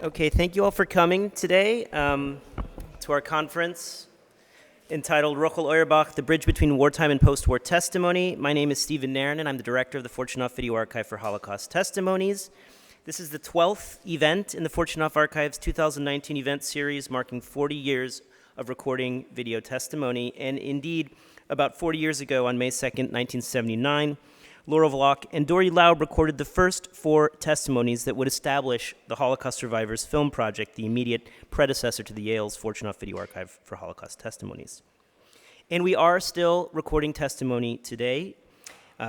Okay, thank you all for coming today to our conference entitled Rokhl Oyerbakh, The Bridge Between Wartime and Postwar Testimony. My name is Stephen Nairn, and I'm the director of the Fortunoff Video Archive for Holocaust Testimonies. This is the 12th event in the Fortunoff Archive's 2019 event series, marking 40 years of recording video testimony. And indeed, about 40 years ago, on May 2nd, 1979, Laura Vlock and Dory Laub recorded the first 4 testimonies that would establish the Holocaust Survivors Film Project, the immediate predecessor to the Yale's Fortunoff Video Archive for Holocaust Testimonies. And we are still recording testimony today.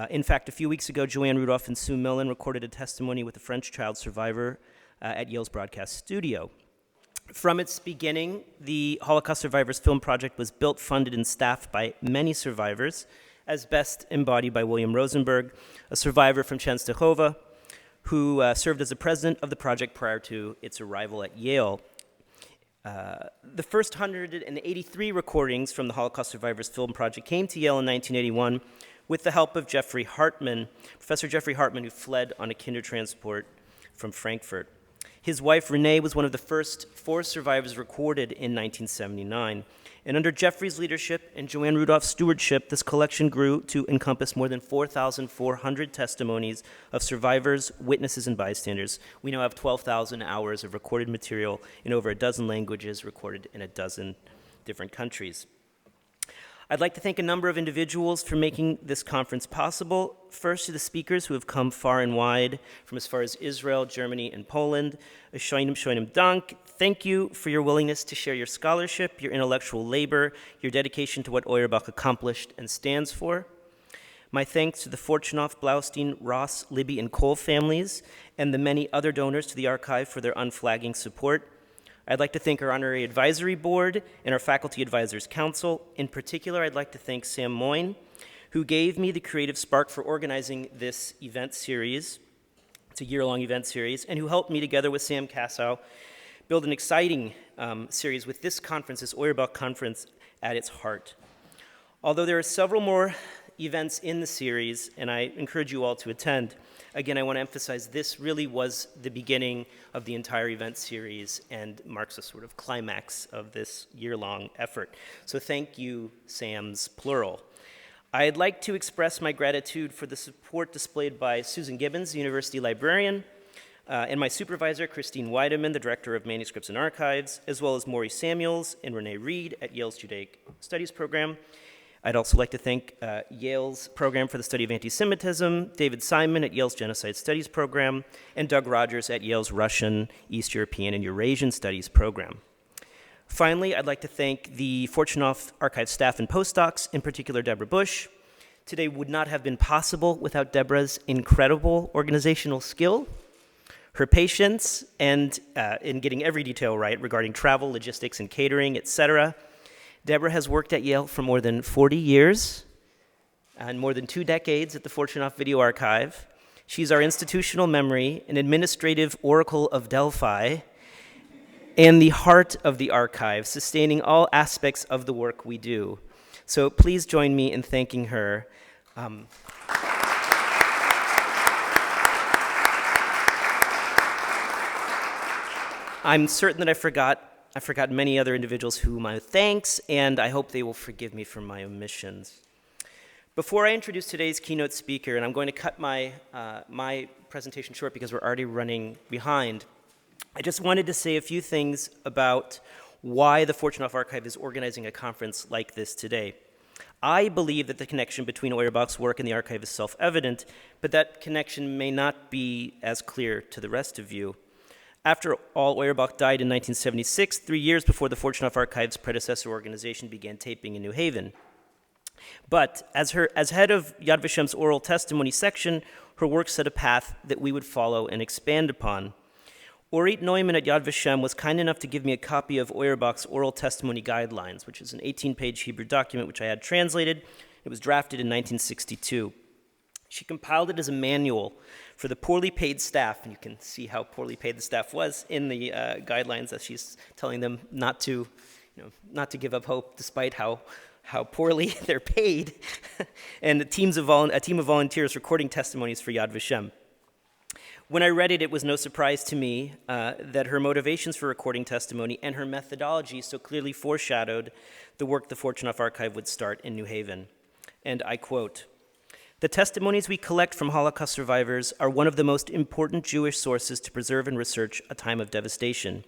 In fact, a few weeks ago, Joanne Rudolph and Sue Millen recorded a testimony with a French child survivor at Yale's broadcast studio. From its beginning, the Holocaust Survivors Film Project was built, funded, and staffed by many survivors, as best embodied by William Rosenberg, a survivor from Częstochowa, who served as the president of the project prior to its arrival at Yale. The first 183 recordings from the Holocaust Survivors Film Project came to Yale in 1981 with the help of Professor Jeffrey Hartman, who fled on a Kindertransport from Frankfurt. His wife, Renee, was one of the first 4 survivors recorded in 1979. And under Jeffrey's leadership and Joanne Rudolph's stewardship, this collection grew to encompass more than 4,400 testimonies of survivors, witnesses, and bystanders. We now have 12,000 hours of recorded material in over a dozen languages, recorded in a dozen different countries. I'd like to thank a number of individuals for making this conference possible. First, to the speakers who have come far and wide, from as far as Israel, Germany, and Poland. Shoinem Dank. Thank you for your willingness to share your scholarship, your intellectual labor, your dedication to what Auerbach accomplished and stands for. My thanks to the Fortunoff, Blaustein, Ross, Libby, and Cole families, and the many other donors to the archive for their unflagging support. I'd like to thank our Honorary Advisory Board and our Faculty Advisors Council. In particular, I'd like to thank Sam Moyne, who gave me the creative spark for organizing this event series. It's a year-long event series, and who helped me, together with Sam Kassow, build an exciting series with this conference, this Auerbach conference, at its heart. Although there are several more events in the series, and I encourage you all to attend, again, I want to emphasize this really was the beginning of the entire event series and marks a sort of climax of this year-long effort. So thank you, Sam's plural. I'd like to express my gratitude for the support displayed by Susan Gibbons, the university librarian, and my supervisor, Christine Weideman, the director of manuscripts and archives, as well as Maury Samuels and Renee Reed at Yale's Judaic Studies program. I'd also like to thank Yale's program for the study of anti-Semitism, David Simon at Yale's Genocide Studies program, and Doug Rogers at Yale's Russian, East European, and Eurasian Studies program. Finally, I'd like to thank the Fortunoff Archive staff and postdocs, in particular Deborah Bush. Today would not have been possible without Deborah's incredible organizational skill, her patience, and in getting every detail right regarding travel, logistics, and catering, etc. Deborah has worked at Yale for more than 40 years and more than 2 decades at the Fortunoff Video Archive. She's our institutional memory, an administrative oracle of Delphi, and the heart of the archive, sustaining all aspects of the work we do. So please join me in thanking her. I'm certain that I forgot many other individuals whom I thanks, and I hope they will forgive me for my omissions. Before I introduce today's keynote speaker, and I'm going to cut my presentation short because we're already running behind, I just wanted to say a few things about why the Fortunoff Archive is organizing a conference like this today. I believe that the connection between Auerbach's work and the archive is self-evident, but that connection may not be as clear to the rest of you. After all, Auerbach died in 1976, 3 years before the Fortunoff Archive's predecessor organization began taping in New Haven. But as head of Yad Vashem's oral testimony section, her work set a path that we would follow and expand upon. Orit Neumann at Yad Vashem was kind enough to give me a copy of Auerbach's Oral Testimony Guidelines, which is an 18-page Hebrew document which I had translated. It was drafted in 1962. She compiled it as a manual for the poorly paid staff, and you can see how poorly paid the staff was in the guidelines, as she's telling them not to give up hope despite how poorly they're paid, and a team of volunteers recording testimonies for Yad Vashem. When I read it, it was no surprise to me that her motivations for recording testimony and her methodology so clearly foreshadowed the work the Fortunoff Archive would start in New Haven. And I quote, "The testimonies we collect from Holocaust survivors are one of the most important Jewish sources to preserve and research a time of devastation.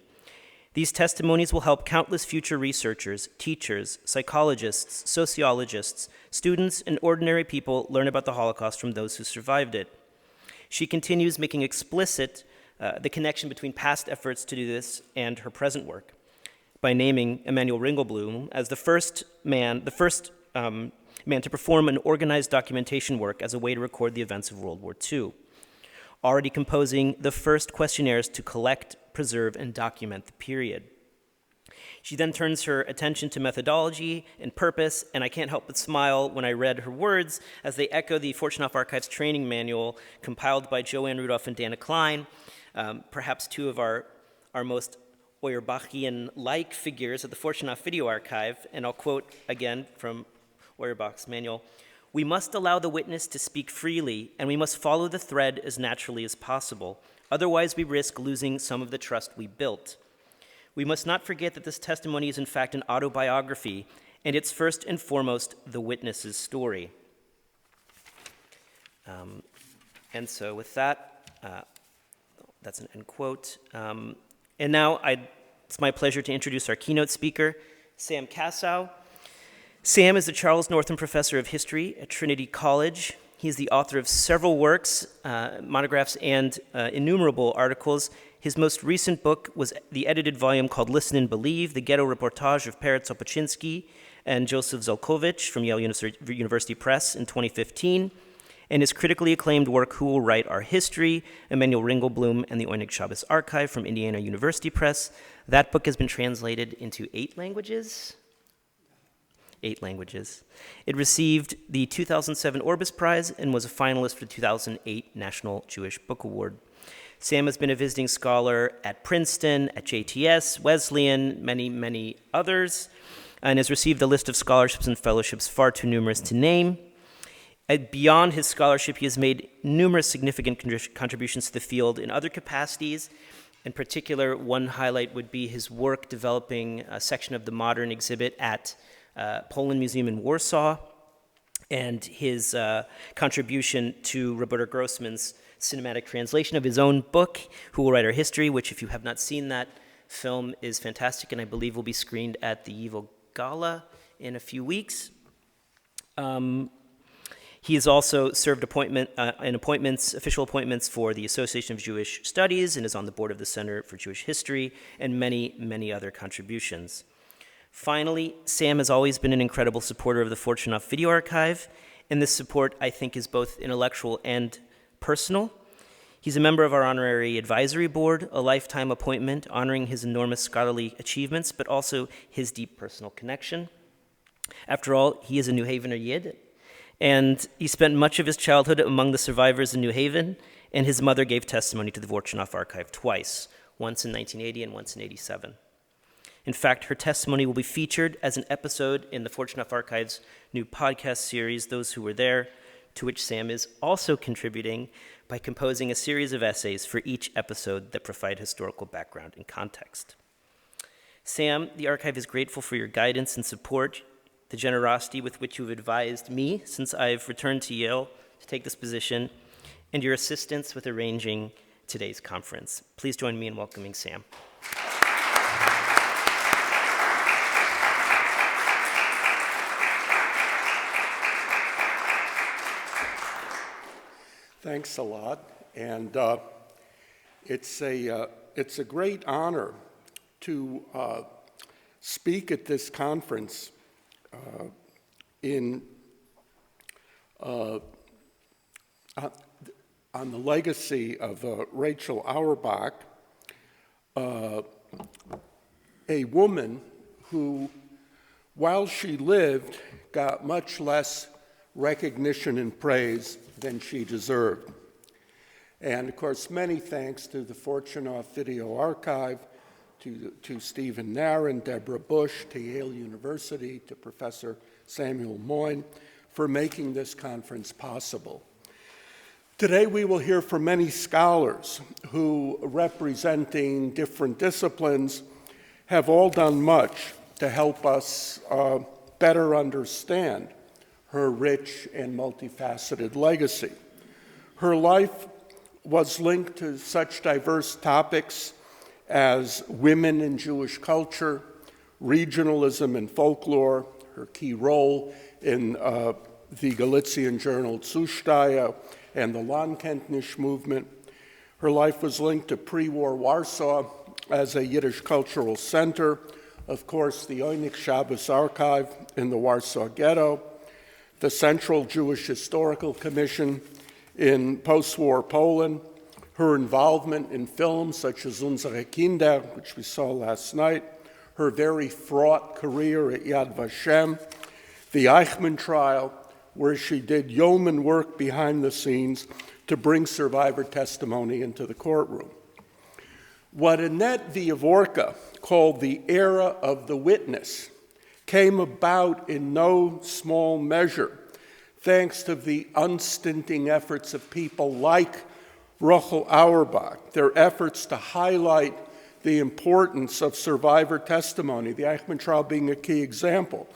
These testimonies will help countless future researchers, teachers, psychologists, sociologists, students, and ordinary people learn about the Holocaust from those who survived it." She continues making explicit the connection between past efforts to do this and her present work by naming Emanuel Ringelblum as the first man to perform an organized documentation work as a way to record the events of World War II, already composing the first questionnaires to collect, preserve, and document the period. She then turns her attention to methodology and purpose, and I can't help but smile when I read her words as they echo the Fortunoff Archive's training manual compiled by Joanne Rudolph and Dana Klein, perhaps two of our most Oyerbachian-like figures at the Fortunoff Video Archive, and I'll quote again from Auerbach's manual, "We must allow the witness to speak freely, and we must follow the thread as naturally as possible. Otherwise, we risk losing some of the trust we built. We must not forget that this testimony is in fact an autobiography, and it's first and foremost the witness's story." And so with that, that's an end quote. And now it's my pleasure to introduce our keynote speaker, Sam Kassow. Sam is the Charles Northam Professor of History at Trinity College. He is the author of several works, monographs, and innumerable articles. His most recent book was the edited volume called Listen and Believe, the Ghetto Reportage of Peretz Opaczynski and Joseph Zelkovich from Yale University Press in 2015, and his critically acclaimed work, Who Will Write Our History, Emanuel Ringelblum and the Oyneg Shabes Archive from Indiana University Press. That book has been translated into 8 languages. 8 languages. It received the 2007 Orbis Prize and was a finalist for the 2008 National Jewish Book Award. Sam has been a visiting scholar at Princeton, at JTS, Wesleyan, many, many others, and has received a list of scholarships and fellowships far too numerous to name. Beyond his scholarship, he has made numerous significant contributions to the field in other capacities. In particular, one highlight would be his work developing a section of the modern exhibit at Poland Museum in Warsaw, and his contribution to Roberta Grossman's cinematic translation of his own book, Who Will Write Our History, which, if you have not seen that film, is fantastic and I believe will be screened at the YIVO Gala in a few weeks. He has also served official appointments for the Association of Jewish Studies and is on the board of the Center for Jewish History and many, many other contributions. Finally, Sam has always been an incredible supporter of the Fortunoff Video Archive, and this support, I think, is both intellectual and personal. He's a member of our honorary advisory board, a lifetime appointment honoring his enormous scholarly achievements, but also his deep personal connection. After all, he is a New Havener Yid, and he spent much of his childhood among the survivors in New Haven, and his mother gave testimony to the Fortunoff Archive twice, once in 1980 and once in 1987. In fact, her testimony will be featured as an episode in the Fortunoff Archive's new podcast series, Those Who Were There, to which Sam is also contributing by composing a series of essays for each episode that provide historical background and context. Sam, the archive is grateful for your guidance and support, the generosity with which you have advised me since I've returned to Yale to take this position, and your assistance with arranging today's conference. Please join me in welcoming Sam. Thanks a lot, and it's a great honor to speak at this conference on the legacy of Rokhl Oyerbakh, a woman who, while she lived, got much less recognition and praise than she deserved. And of course, many thanks to the Fortunoff Video Archive, to Stephen Nairn, Deborah Bush, to Yale University, to Professor Samuel Moyn for making this conference possible. Today we will hear from many scholars who, representing different disciplines, have all done much to help us better understand her rich and multifaceted legacy. Her life was linked to such diverse topics as women in Jewish culture, regionalism and folklore, her key role in the Galician journal Zustaya and the Landkenntnis movement. Her life was linked to pre-war Warsaw as a Yiddish cultural center, of course, the Oyneg Shabes archive in the Warsaw Ghetto, the Central Jewish Historical Commission in post-war Poland, her involvement in films such as Unsere Kinder, which we saw last night, her very fraught career at Yad Vashem, the Eichmann trial, where she did yeoman work behind the scenes to bring survivor testimony into the courtroom. What Annette Viavorka called the era of the witness came about in no small measure thanks to the unstinting efforts of people like Rokhl Oyerbakh, their efforts to highlight the importance of survivor testimony, the Eichmann trial being a key example.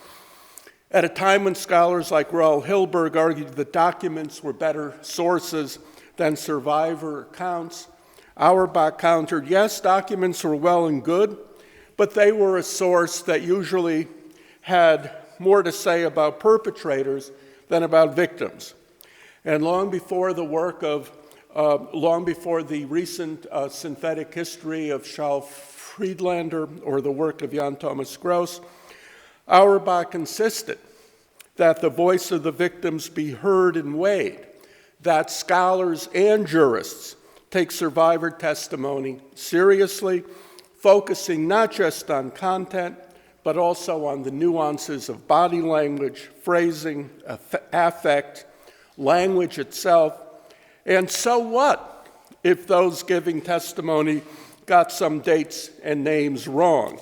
At a time when scholars like Raoul Hilberg argued that documents were better sources than survivor accounts, Auerbach countered, yes, documents were well and good, but they were a source that usually had more to say about perpetrators than about victims. And long before the recent synthetic history of Charles Friedlander or the work of Jan Thomas Gross, Auerbach insisted that the voice of the victims be heard and weighed, that scholars and jurists take survivor testimony seriously, focusing not just on content, but also on the nuances of body language, phrasing, affect, language itself. And so what if those giving testimony got some dates and names wrong?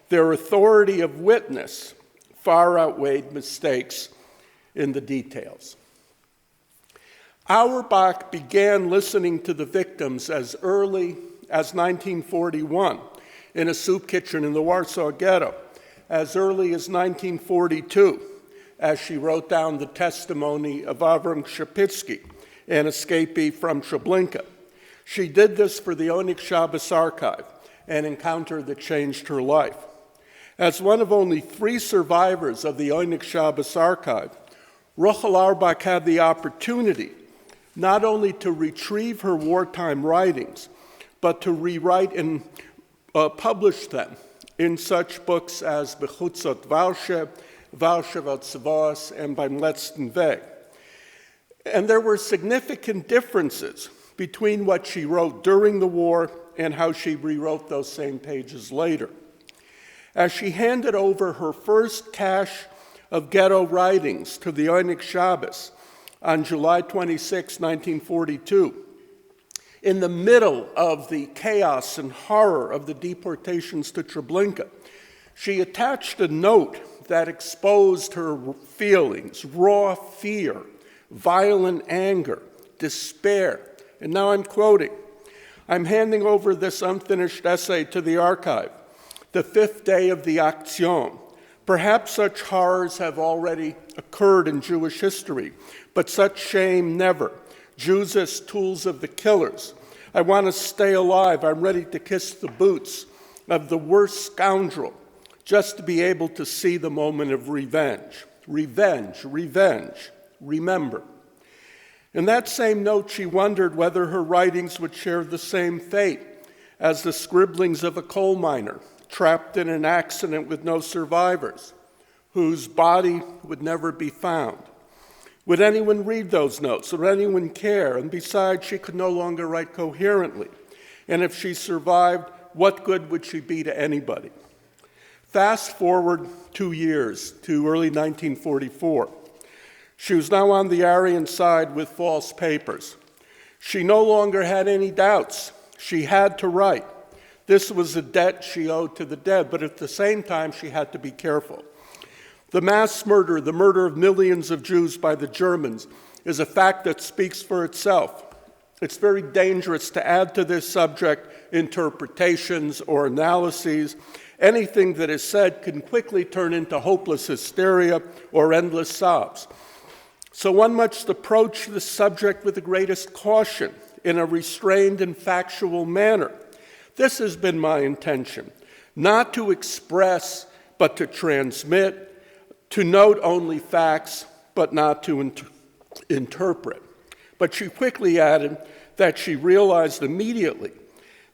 Their authority of witness far outweighed mistakes in the details. Auerbach began listening to the victims as early as 1941 in a soup kitchen in the Warsaw Ghetto, as early as 1942, as she wrote down the testimony of Avram Shapitsky, an escapee from Treblinka. She did this for the Oyneg Shabes archive, an encounter that changed her life. As one of only 3 survivors of the Oyneg Shabes archive, Rokhl Oyerbakh had the opportunity not only to retrieve her wartime writings, but to rewrite and publish them in such books as Bechutzot Valshe, Valshe Vatzvos, and Beim Letzten Weg. And there were significant differences between what she wrote during the war and how she rewrote those same pages later. As she handed over her first cache of ghetto writings to the Oyneg Shabes on July 26, 1942, in the middle of the chaos and horror of the deportations to Treblinka, she attached a note that exposed her feelings, raw fear, violent anger, despair. And now I'm quoting, "I'm handing over this unfinished essay to the archive, the 5th day of the Action. Perhaps such horrors have already occurred in Jewish history, but such shame never. Jews as tools of the killers. I want to stay alive. I'm ready to kiss the boots of the worst scoundrel just to be able to see the moment of revenge. Revenge, revenge, remember." In that same note, she wondered whether her writings would share the same fate as the scribblings of a coal miner trapped in an accident with no survivors, whose body would never be found. Would anyone read those notes? Would anyone care? And besides, she could no longer write coherently. And if she survived, what good would she be to anybody? Fast forward 2 years to early 1944. She was now on the Aryan side with false papers. She no longer had any doubts. She had to write. This was a debt she owed to the dead, but at the same time, she had to be careful. The mass murder, the murder of millions of Jews by the Germans, is a fact that speaks for itself. It's very dangerous to add to this subject interpretations or analyses. Anything that is said can quickly turn into hopeless hysteria or endless sobs. So one must approach the subject with the greatest caution in a restrained and factual manner. This has been my intention, not to express but to transmit, to note only facts but not to interpret. But she quickly added that she realized immediately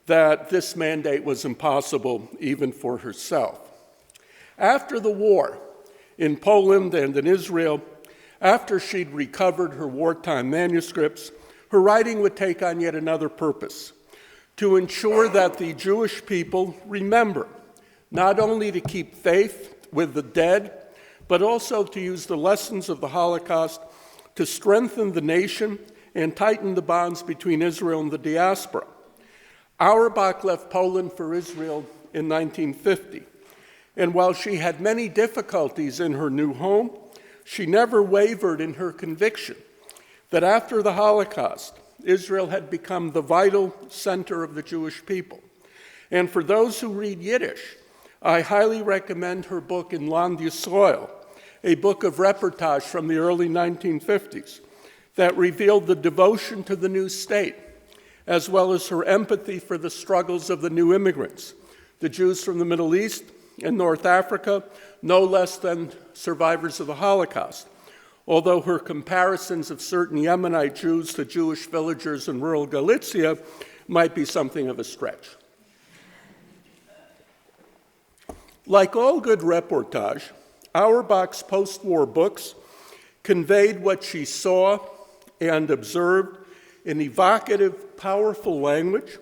that this mandate was impossible even for herself. After the war, in Poland and in Israel, after she'd recovered her wartime manuscripts, her writing would take on yet another purpose, to ensure that the Jewish people remember, not only to keep faith with the dead, but also to use the lessons of the Holocaust to strengthen the nation and tighten the bonds between Israel and the diaspora. Auerbach left Poland for Israel in 1950, and while she had many difficulties in her new home, she never wavered in her conviction that after the Holocaust, Israel had become the vital center of the Jewish people. And for those who read Yiddish, I highly recommend her book In Land Yisrael, a book of reportage from the early 1950s that revealed the devotion to the new state, as well as her empathy for the struggles of the new immigrants, the Jews from the Middle East and North Africa, no less than survivors of the Holocaust, although her comparisons of certain Yemenite Jews to Jewish villagers in rural Galicia might be something of a stretch. Like all good reportage, Auerbach's post-war books conveyed what she saw and observed in evocative, powerful language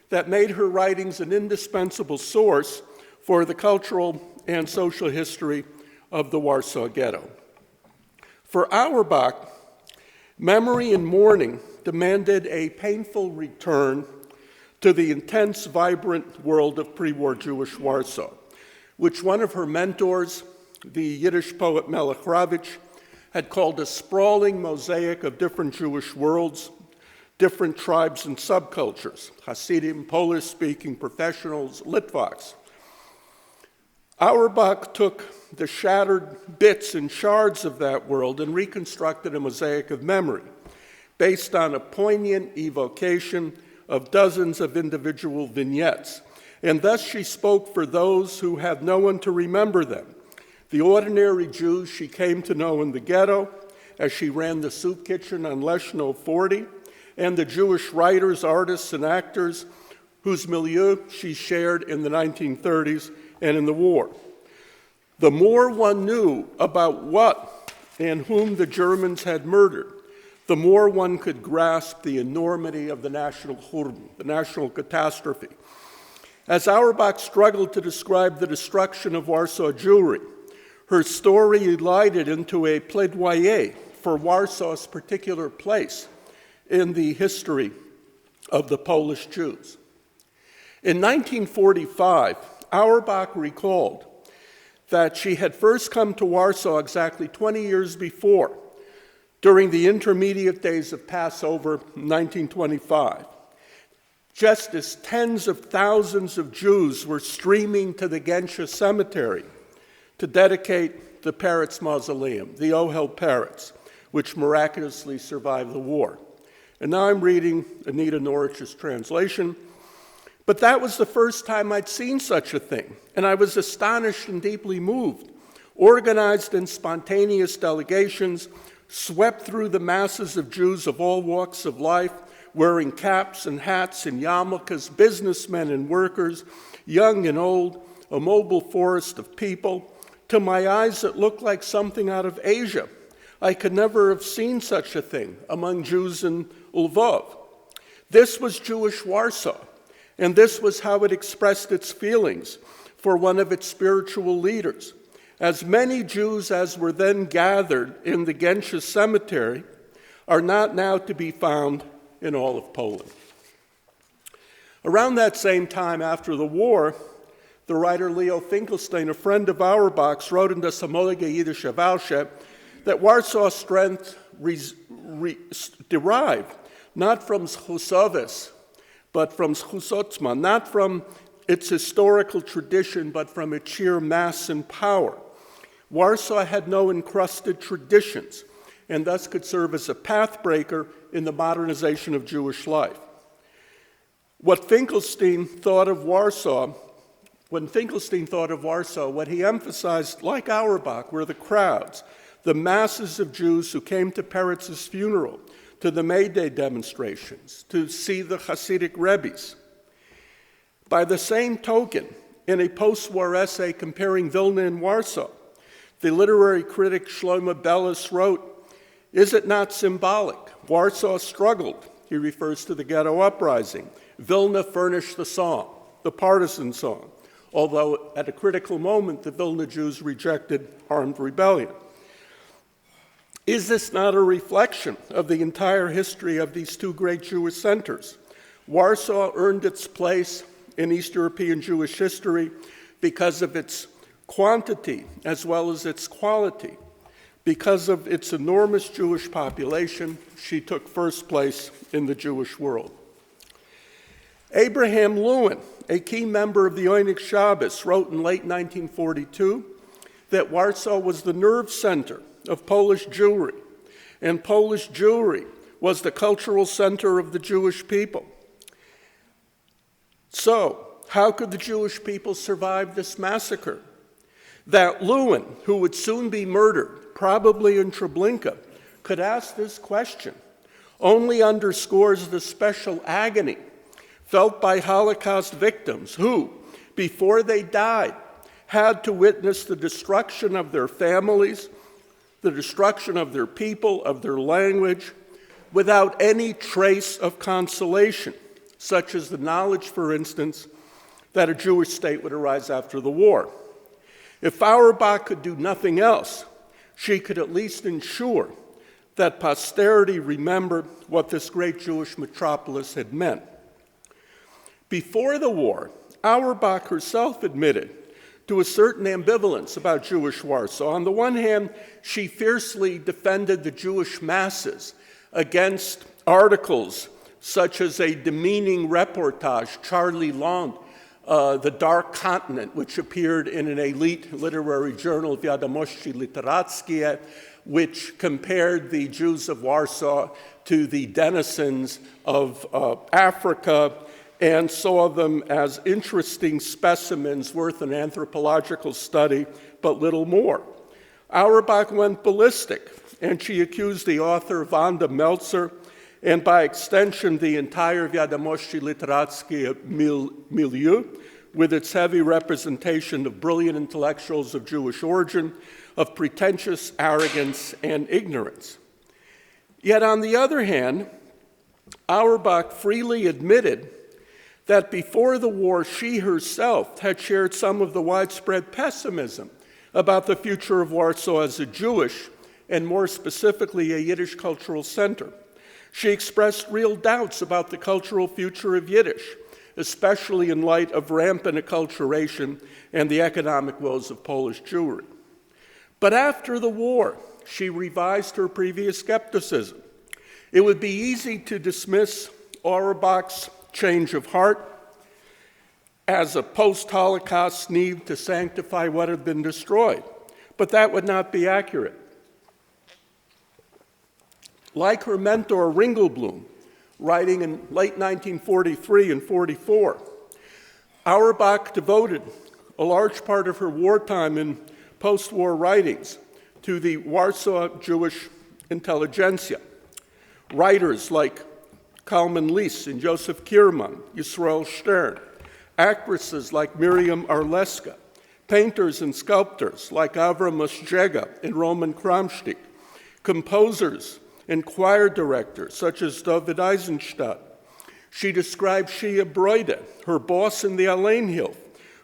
that made her writings an indispensable source for the cultural and social history of the Warsaw Ghetto. For Auerbach, memory and mourning demanded a painful return to the intense, vibrant world of pre-war Jewish Warsaw, which one of her mentors, the Yiddish poet Melech Ravitch, had called a sprawling mosaic of different Jewish worlds, different tribes and subcultures, Hasidim, Polish-speaking professionals, Litvaks. Auerbach took the shattered bits and shards of that world and reconstructed a mosaic of memory based on a poignant evocation of dozens of individual vignettes. And thus she spoke for those who have no one to remember them, the ordinary Jews she came to know in the ghetto as she ran the soup kitchen on Leshno 40, and the Jewish writers, artists, and actors whose milieu she shared in the 1930s and in the war. The more one knew about what and whom the Germans had murdered, the more one could grasp the enormity of the national churban, the national catastrophe. As Auerbach struggled to describe the destruction of Warsaw Jewry, her story elided into a plaidoyer for Warsaw's particular place in the history of the Polish Jews. In 1945, Auerbach recalled that she had first come to Warsaw exactly 20 years before, during the intermediate days of Passover 1925, just as tens of thousands of Jews were streaming to the Gensha Cemetery to dedicate the Peretz Mausoleum, the Ohel Peretz, which miraculously survived the war. And now I'm reading Anita Norwich's translation. But that was the first time I'd seen such a thing, and I was astonished and deeply moved. Organized and spontaneous delegations swept through the masses of Jews of all walks of life, wearing caps and hats and yarmulkes, businessmen and workers, young and old, a mobile forest of people. To my eyes, it looked like something out of Asia. I could never have seen such a thing among Jews in Lvov. This was Jewish Warsaw, and this was how it expressed its feelings for one of its spiritual leaders. As many Jews as were then gathered in the Gensha Cemetery are not now to be found in all of Poland. Around that same time after the war, the writer Leo Finkelstein, a friend of Auerbach's, wrote in the Samolige Yiddische Walsche that Warsaw's strength derived not from Zchusoves, but from Zchusotzma, not from its historical tradition, but from its sheer mass and power. Warsaw had no encrusted traditions, and thus could serve as a pathbreaker in the modernization of Jewish life. What Finkelstein thought of Warsaw, what he emphasized, like Auerbach, were the crowds, the masses of Jews who came to Peretz's funeral, to the May Day demonstrations, to see the Hasidic Rebbes. By the same token, in a post-war essay comparing Vilna and Warsaw, the literary critic Shlomo Bellis wrote, "Is it not symbolic? Warsaw struggled." He refers to the ghetto uprising. Vilna furnished the song, the partisan song, although at a critical moment the Vilna Jews rejected armed rebellion. Is this not a reflection of the entire history of these two great Jewish centers? Warsaw earned its place in East European Jewish history because of its quantity as well as its quality. Because of its enormous Jewish population, she took first place in the Jewish world. Abraham Lewin, a key member of the Oyneg Shabes, wrote in late 1942 that Warsaw was the nerve center of Polish Jewry, and Polish Jewry was the cultural center of the Jewish people. So, how could the Jewish people survive this massacre? That Lewin, who would soon be murdered, probably in Treblinka, could ask this question only underscores the special agony felt by Holocaust victims who, before they died, had to witness the destruction of their families, the destruction of their people, of their language, without any trace of consolation, such as the knowledge, for instance, that a Jewish state would arise after the war. If Auerbach could do nothing else, she could at least ensure that posterity remembered what this great Jewish metropolis had meant. Before the war, Auerbach herself admitted to a certain ambivalence about Jewish Warsaw. On the one hand, she fiercely defended the Jewish masses against articles such as a demeaning reportage, Charlie Land, The Dark Continent, which appeared in an elite literary journal, Wiadomości Literackie, which compared the Jews of Warsaw to the denizens of Africa and saw them as interesting specimens worth an anthropological study, but little more. Auerbach went ballistic, and she accused the author Wanda Meltzer, and by extension the entire Wiadomości Literackie milieu, with its heavy representation of brilliant intellectuals of Jewish origin, of pretentious arrogance and ignorance. Yet on the other hand, Auerbach freely admitted that before the war she herself had shared some of the widespread pessimism about the future of Warsaw as a Jewish, and more specifically a Yiddish cultural center. She expressed real doubts about the cultural future of Yiddish, especially in light of rampant acculturation and the economic woes of Polish Jewry. But after the war, she revised her previous skepticism. It would be easy to dismiss Auerbach's change of heart as a post-Holocaust need to sanctify what had been destroyed, but that would not be accurate. Like her mentor Ringelblum, writing in late 1943 and 44, Auerbach devoted a large part of her wartime and post-war writings to the Warsaw Jewish intelligentsia. Writers like Kalman Lis and Joseph Kierman, Yisrael Stern, actresses like Miriam Arleska, painters and sculptors like Avram Mosjega and Roman Kramstik, composers and choir directors such as David Eisenstadt. She described Shia Broide, her boss in the Alleinhilfe,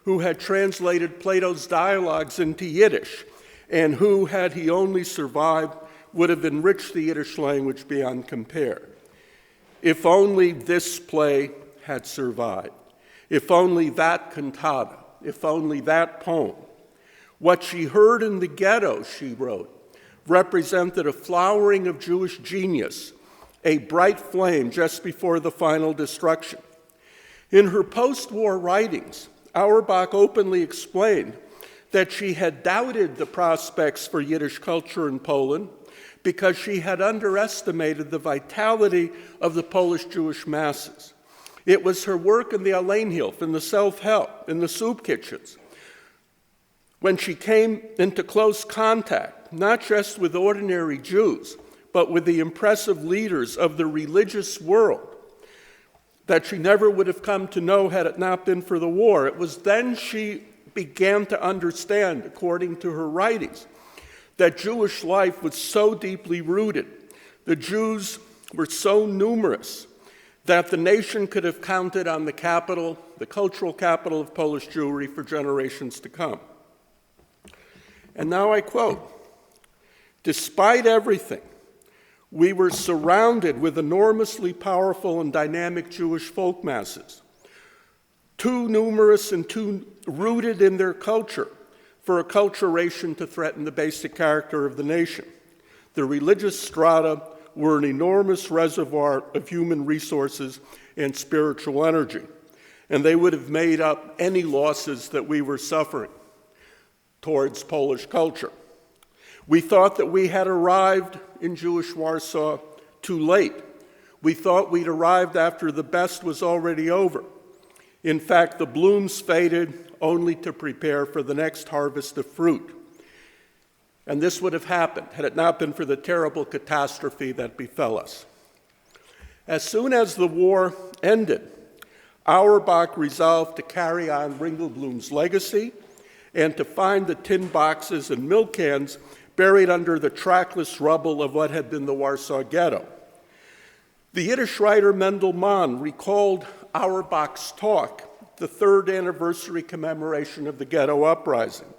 who had translated Plato's dialogues into Yiddish, and who, had he only survived, would have enriched the Yiddish language beyond compare. If only this play had survived. If only that cantata. If only that poem. What she heard in the ghetto, she wrote, represented a flowering of Jewish genius a bright flame just before the final destruction. In her post-war writings, Auerbach openly explained that she had doubted the prospects for Yiddish culture in Poland because she had underestimated the vitality of the Polish Jewish masses. It was her work in the Alleinhilfe, in the self-help, in the soup kitchens, when she came into close contact, not just with ordinary Jews, but with the impressive leaders of the religious world, that she never would have come to know had it not been for the war. It was then she began to understand, according to her writings, that Jewish life was so deeply rooted. The Jews were so numerous that the nation could have counted on the capital, the cultural capital of Polish Jewry, for generations to come. And now I quote, "Despite everything, we were surrounded with enormously powerful and dynamic Jewish folk masses, too numerous and too rooted in their culture for acculturation to threaten the basic character of the nation. The religious strata were an enormous reservoir of human resources and spiritual energy, and they would have made up any losses that we were suffering towards Polish culture. We thought that we had arrived in Jewish Warsaw too late. We thought we'd arrived after the best was already over. In fact, the blooms faded only to prepare for the next harvest of fruit. And this would have happened had it not been for the terrible catastrophe that befell us." As soon as the war ended, Auerbach resolved to carry on Ringelblum's legacy and to find the tin boxes and milk cans buried under the trackless rubble of what had been the Warsaw Ghetto. The Yiddish writer Mendel Mann recalled Auerbach's talk, the third anniversary commemoration of the Ghetto Uprising.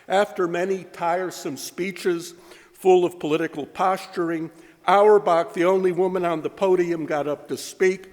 After many tiresome speeches full of political posturing, Auerbach, the only woman on the podium, got up to speak.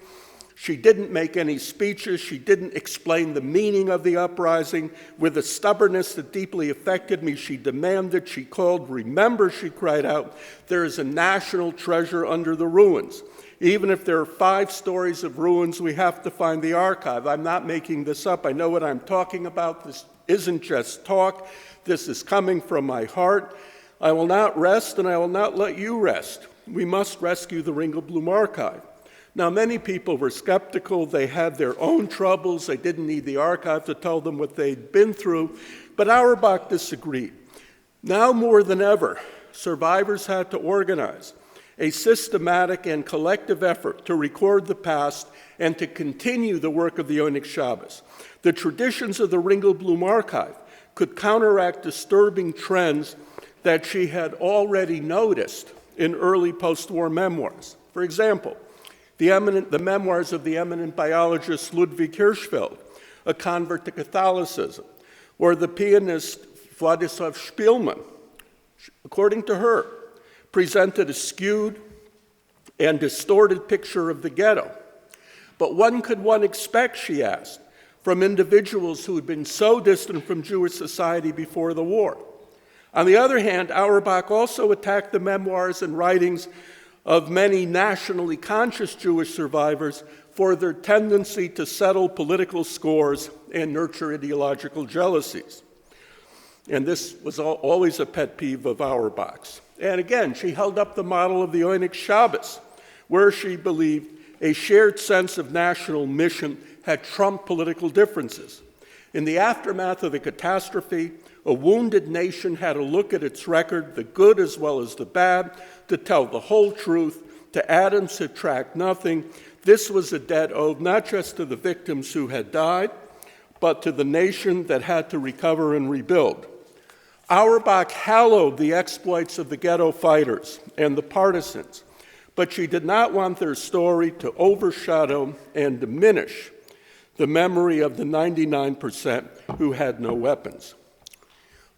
She didn't make any speeches. She didn't explain the meaning of the uprising. With a stubbornness that deeply affected me, she demanded, she called, "Remember," she cried out, "there is a national treasure under the ruins. Even if there are 5 stories of ruins, we have to find the archive." I'm not making this up. I know what I'm talking about. This isn't just talk. This is coming from my heart. I will not rest, and I will not let you rest. We must rescue the Ringelblum archive. Now, many people were skeptical. They had their own troubles. They didn't need the archive to tell them what they'd been through. But Auerbach disagreed. Now more than ever, survivors had to organize a systematic and collective effort to record the past and to continue the work of the Oyneg Shabes. The traditions of the Ringelblum archive could counteract disturbing trends that she had already noticed in early post-war memoirs. For example, the memoirs of the eminent biologist Ludwig Hirschfeld, a convert to Catholicism, or the pianist Władysław Szpilman, according to her, presented a skewed and distorted picture of the ghetto. But what could one expect, she asked, from individuals who had been so distant from Jewish society before the war? On the other hand, Auerbach also attacked the memoirs and writings of many nationally conscious Jewish survivors for their tendency to settle political scores and nurture ideological jealousies. And this was always a pet peeve of Auerbach's. And again, she held up the model of the Oyneg Shabes, where she believed a shared sense of national mission had trumped political differences. In the aftermath of the catastrophe, a wounded nation had to look at its record, the good as well as the bad, to tell the whole truth, to add and subtract nothing. This was a debt owed not just to the victims who had died, but to the nation that had to recover and rebuild. Auerbach hallowed the exploits of the ghetto fighters and the partisans, but she did not want their story to overshadow and diminish the memory of the 99% who had no weapons.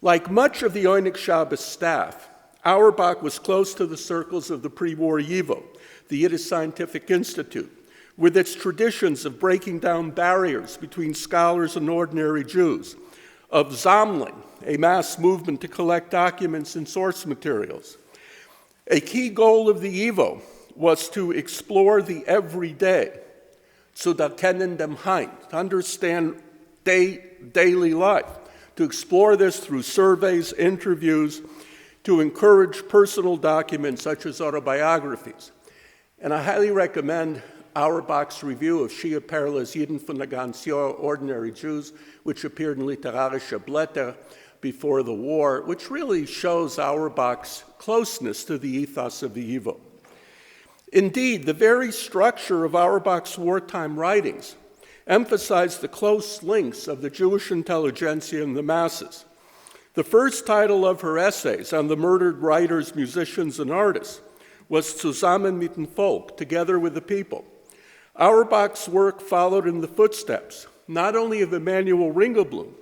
Like much of the Oyneg Shabes staff, Auerbach was close to the circles of the pre-war YIVO, the Yiddish Scientific Institute, with its traditions of breaking down barriers between scholars and ordinary Jews, of Sammling, a mass movement to collect documents and source materials. A key goal of the YIVO was to explore the everyday, zu erkennen dem Heim, to understand daily life, to explore this through surveys, interviews, to encourage personal documents such as autobiographies. And I highly recommend Auerbach's review of Shia Perla's Jiden von der ganz Jahr, Ordinary Jews, which appeared in Literarische Blätter before the war, which really shows Auerbach's closeness to the ethos of the Yivo. Indeed, the very structure of Auerbach's wartime writings emphasized the close links of the Jewish intelligentsia and the masses. The first title of her essays on the murdered writers, musicians, and artists was Zusammen mit dem Volk, Together with the People. Auerbach's work followed in the footsteps, not only of Emanuel Ringelblum,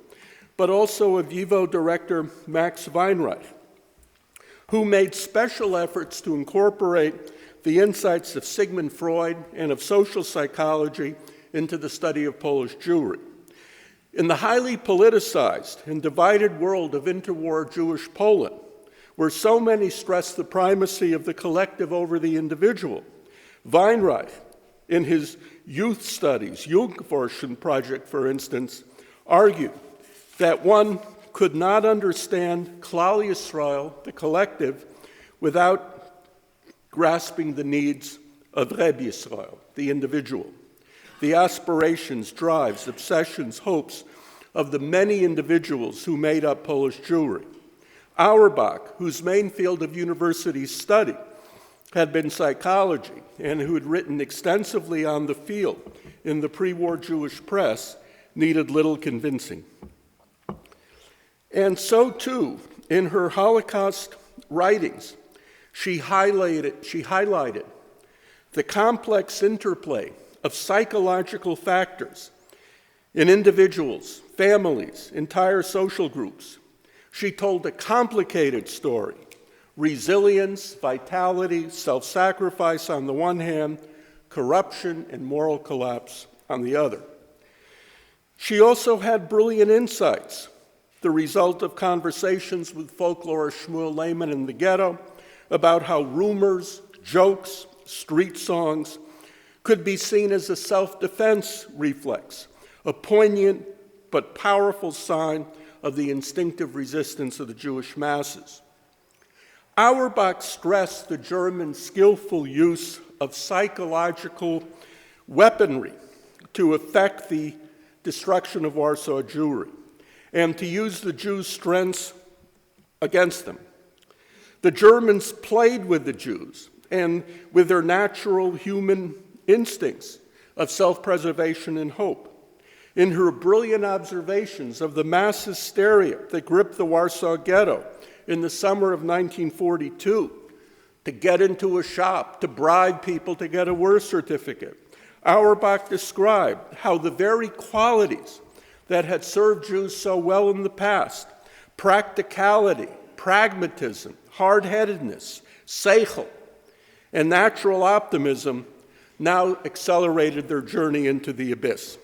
but also of YIVO director Max Weinreich, who made special efforts to incorporate the insights of Sigmund Freud and of social psychology into the study of Polish Jewry. In the highly politicized and divided world of interwar Jewish Poland, where so many stress the primacy of the collective over the individual, Weinreich, in his youth studies, Jugendforschung project, for instance, argued that one could not understand Klal Yisrael, the collective, without grasping the needs of Reb Yisrael, the individual, the aspirations, drives, obsessions, hopes of the many individuals who made up Polish Jewry. Auerbach, whose main field of university study had been psychology and who had written extensively on the field in the pre-war Jewish press, needed little convincing. And so too, in her Holocaust writings, she highlighted the complex interplay of psychological factors in individuals, families, entire social groups. She told a complicated story: resilience, vitality, self-sacrifice on the one hand, corruption and moral collapse on the other. She also had brilliant insights, the result of conversations with folklorist Shmuel Lehman in the ghetto about how rumors, jokes, street songs could be seen as a self-defense reflex, a poignant but powerful sign of the instinctive resistance of the Jewish masses. Auerbach stressed the Germans' skillful use of psychological weaponry to effect the destruction of Warsaw Jewry and to use the Jews' strengths against them. The Germans played with the Jews and with their natural human instincts of self-preservation and hope. In her brilliant observations of the mass hysteria that gripped the Warsaw Ghetto in the summer of 1942, to get into a shop, to bribe people to get a worth certificate, Auerbach described how the very qualities that had served Jews so well in the past, practicality, pragmatism, hard-headedness, seichel, and natural optimism, now accelerated their journey into the abyss.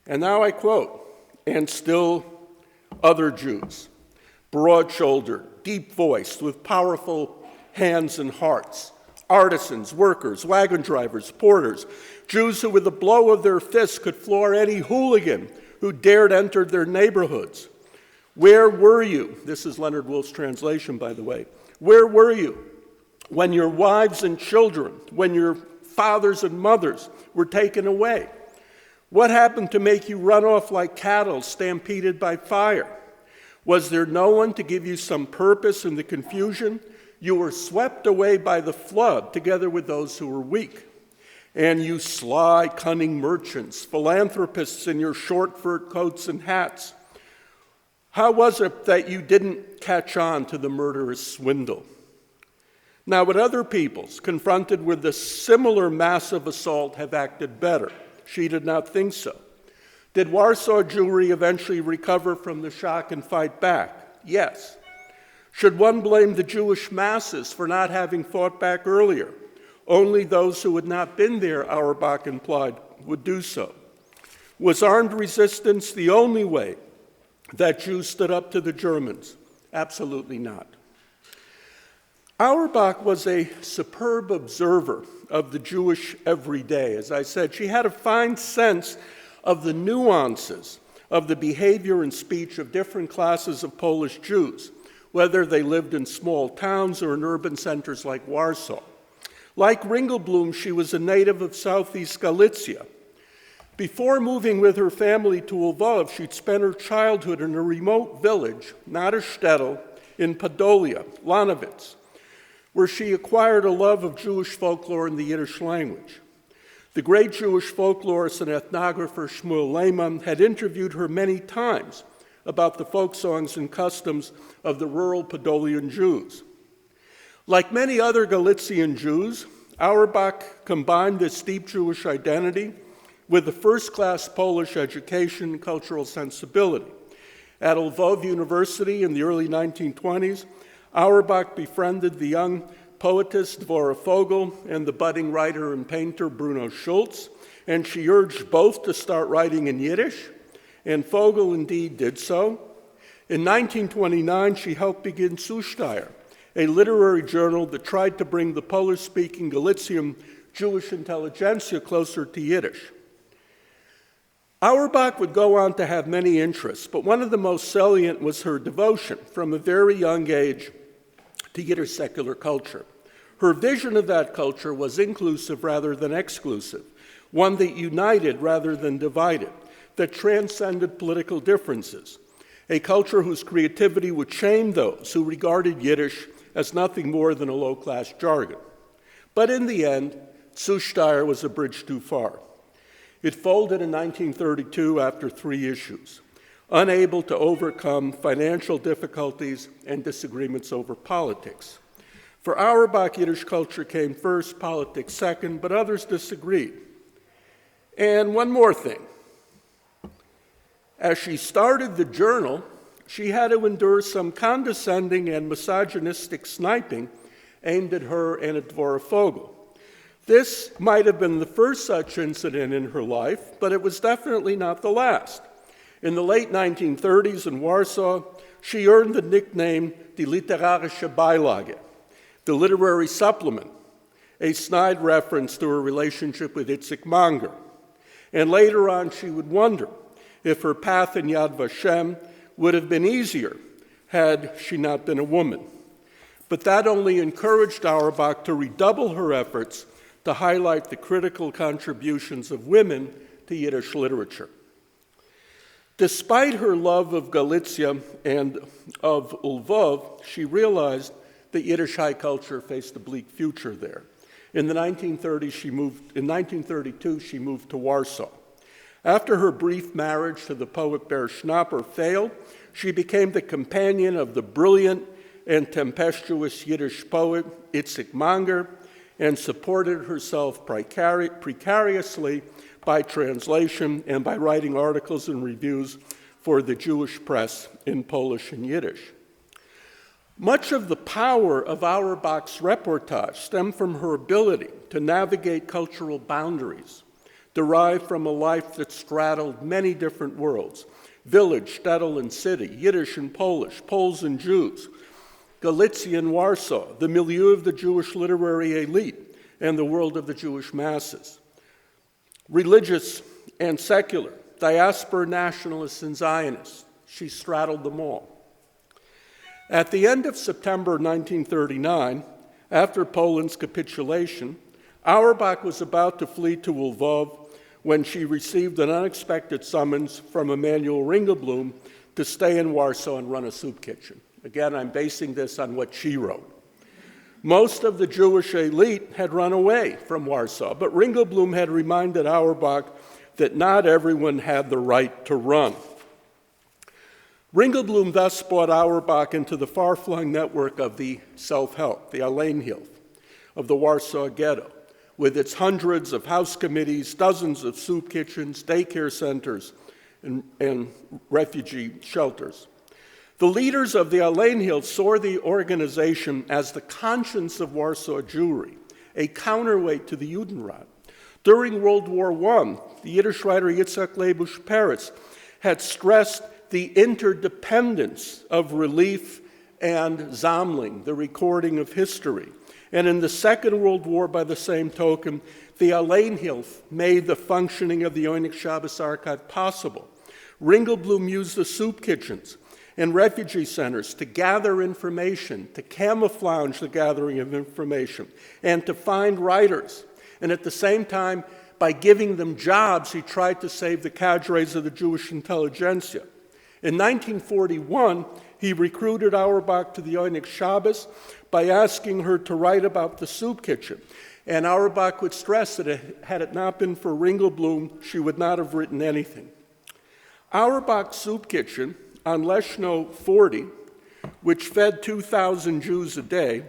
And now I quote, and still other Jews, broad-shouldered, deep-voiced, with powerful hands and hearts, artisans, workers, wagon drivers, porters, Jews who with a blow of their fists could floor any hooligan who dared enter their neighborhoods. Where were you? This is Leonard Wolf's translation, by the way. Where were you when your wives and children, when your fathers and mothers were taken away? What happened to make you run off like cattle stampeded by fire? Was there no one to give you some purpose in the confusion? You were swept away by the flood together with those who were weak. And you sly, cunning merchants, philanthropists in your short fur coats and hats, how was it that you didn't catch on to the murderous swindle? Now, would other peoples, confronted with the similar massive assault, have acted better? She did not think so. Did Warsaw Jewry eventually recover from the shock and fight back? Yes. Should one blame the Jewish masses for not having fought back earlier? Only those who had not been there, Auerbach implied, would do so. Was armed resistance the only way that Jews stood up to the Germans? Absolutely not. Auerbach was a superb observer of the Jewish everyday. As I said, she had a fine sense of the nuances of the behavior and speech of different classes of Polish Jews, whether they lived in small towns or in urban centers like Warsaw. Like Ringelblum, she was a native of southeast Galicia. Before moving with her family to Lvov, she'd spent her childhood in a remote village, not a shtetl, in Podolia, Lanowitz, where she acquired a love of Jewish folklore and the Yiddish language. The great Jewish folklorist and ethnographer Shmuel Lehman had interviewed her many times about the folk songs and customs of the rural Podolian Jews. Like many other Galician Jews, Auerbach combined this deep Jewish identity with a first-class Polish education and cultural sensibility. At Lvov University in the early 1920s, Auerbach befriended the young poetess Dvora Fogel and the budding writer and painter Bruno Schulz, and she urged both to start writing in Yiddish, and Fogel indeed did so. In 1929, she helped begin Zusteyer, a literary journal that tried to bring the Polish-speaking Galician Jewish intelligentsia closer to Yiddish. Auerbach would go on to have many interests, but one of the most salient was her devotion from a very young age to Yiddish secular culture. Her vision of that culture was inclusive rather than exclusive, one that united rather than divided, that transcended political differences, a culture whose creativity would shame those who regarded Yiddish as nothing more than a low-class jargon. But in the end, Zusteyer was a bridge too far. It folded in 1932 after 3 issues, unable to overcome financial difficulties and disagreements over politics. For Auerbach, Yiddish culture came first, politics second, but others disagreed. And one more thing. As she started the journal, she had to endure some condescending and misogynistic sniping aimed at her and at Dvora Fogel. This might have been the first such incident in her life, but it was definitely not the last. In the late 1930s in Warsaw, she earned the nickname Die literarische Beilage, the literary supplement, a snide reference to her relationship with Itzik Manger. And later on, she would wonder if her path in Yad Vashem would have been easier had she not been a woman. But that only encouraged Auerbach to redouble her efforts to highlight the critical contributions of women to Yiddish literature. Despite her love of Galicia and of Lvov, she realized that Yiddish high culture faced a bleak future there. In the 1930s, in 1932, she moved to Warsaw. After her brief marriage to the poet Ber Schnapper failed, she became the companion of the brilliant and tempestuous Yiddish poet Itzik Manger and supported herself precariously by translation and by writing articles and reviews for the Jewish press in Polish and Yiddish. Much of the power of Auerbach's reportage stemmed from her ability to navigate cultural boundaries, derived from a life that straddled many different worlds: village, shtetl, and city, Yiddish and Polish, Poles and Jews, Galicia and Warsaw, the milieu of the Jewish literary elite, and the world of the Jewish masses. Religious and secular, diaspora nationalists and Zionists, she straddled them all. At the end of September 1939, after Poland's capitulation, Auerbach was about to flee to Lvov when she received an unexpected summons from Emanuel Ringelblum to stay in Warsaw and run a soup kitchen. Again, I'm basing this on what she wrote. Most of the Jewish elite had run away from Warsaw, but Ringelblum had reminded Auerbach that not everyone had the right to run. Ringelblum thus brought Auerbach into the far-flung network of the self-help, the Alleinhilfe, of the Warsaw Ghetto, with its hundreds of house committees, dozens of soup kitchens, daycare centers, and refugee shelters. The leaders of the Alleinhilfe saw the organization as the conscience of Warsaw Jewry, a counterweight to the Judenrat. During World War I, the Yiddish writer Yitzhak Leibush Peretz had stressed the interdependence of relief and Sammlung, the recording of history. And in the Second World War, by the same token, the Alleenhilfe made the functioning of the Oyneg Shabes archive possible. Ringelblum used the soup kitchens and refugee centers to gather information, to camouflage the gathering of information, and to find writers. And at the same time, by giving them jobs, he tried to save the cadres of the Jewish intelligentsia. In 1941, he recruited Auerbach to the Oyneg Shabes by asking her to write about the soup kitchen. And Auerbach would stress that had it not been for Ringelblum, she would not have written anything. Auerbach's soup kitchen on Leshno 40, which fed 2,000 Jews a day,